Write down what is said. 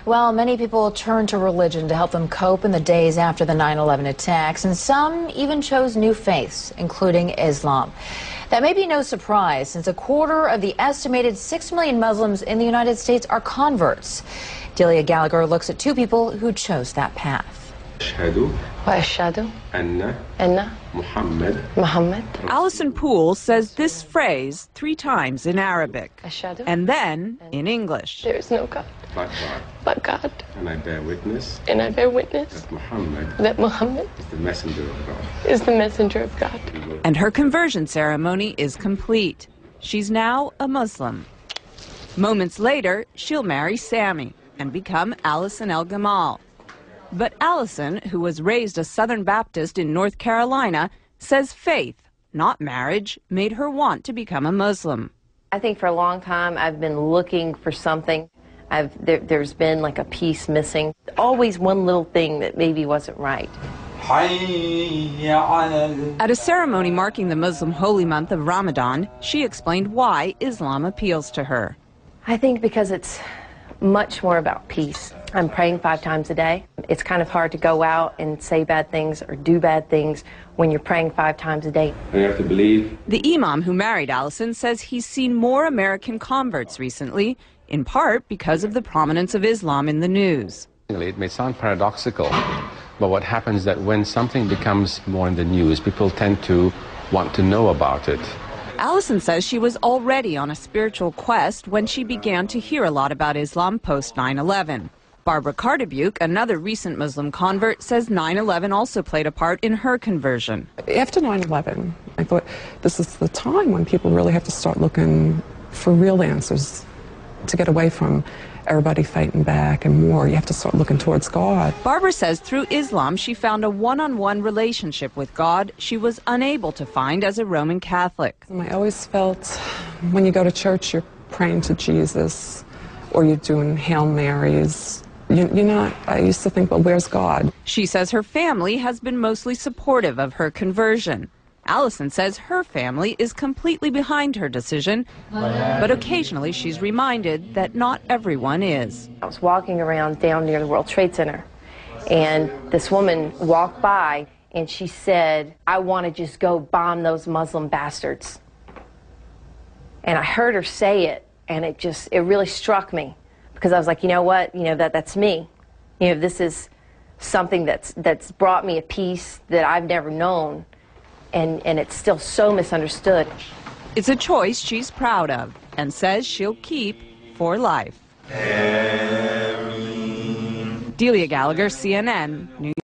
Well, many people turned to religion to help them cope in the days after the 9/11 attacks, and some even chose new faiths, including Islam. That may be no surprise, since a quarter of the estimated 6 million Muslims in the United States are converts. Delia Gallagher looks at two people who chose that path. Allison Poole says this phrase 3 times in Arabic and then in English. There is no God but God. And I bear witness. That Muhammad is the messenger of God. And her conversion ceremony is complete. She's now a Muslim. Moments later, she'll marry Sammy and become Allison El Gamal. But Allison, who was raised a Southern Baptist in North Carolina, says faith, not marriage, made her want to become a Muslim. I think for a long time I've been looking for something. There's been like a piece missing. Always one little thing that maybe wasn't right. At a ceremony marking the Muslim holy month of Ramadan, she explained why Islam appeals to her. I think because it's much more about peace. I'm praying 5 times a day. It's kind of hard to go out and say bad things or do bad things when you're praying 5 times a day. You have to believe. The imam who married Allison says he's seen more American converts recently, in part because of the prominence of Islam in the news. It may sound paradoxical, but what happens is that when something becomes more in the news, people tend to want to know about it. Allison says she was already on a spiritual quest when she began to hear a lot about Islam post 9/11. Barbara Cardebuke, another recent Muslim convert, says 9/11 also played a part in her conversion. After 9/11, I thought this is the time when people really have to start looking for real answers to get away from everybody fighting back and war. You have to start looking towards God. Barbara says through Islam she found a one-on-one relationship with God she was unable to find as a Roman Catholic. I always felt when you go to church you're praying to Jesus or you're doing Hail Marys. You're not, I used to think, well, where's God? She says her family has been mostly supportive of her conversion. Allison says her family is completely behind her decision, but occasionally she's reminded that not everyone is. I was walking around down near the World Trade Center, and this woman walked by, and she said, "I want to just go bomb those Muslim bastards." And I heard her say it, and it really struck me, because I was like, you know what, that's me. This is something that's brought me a peace that I've never known. And it's still so misunderstood. It's a choice she's proud of and says she'll keep for life. Delia Gallagher, CNN, New York.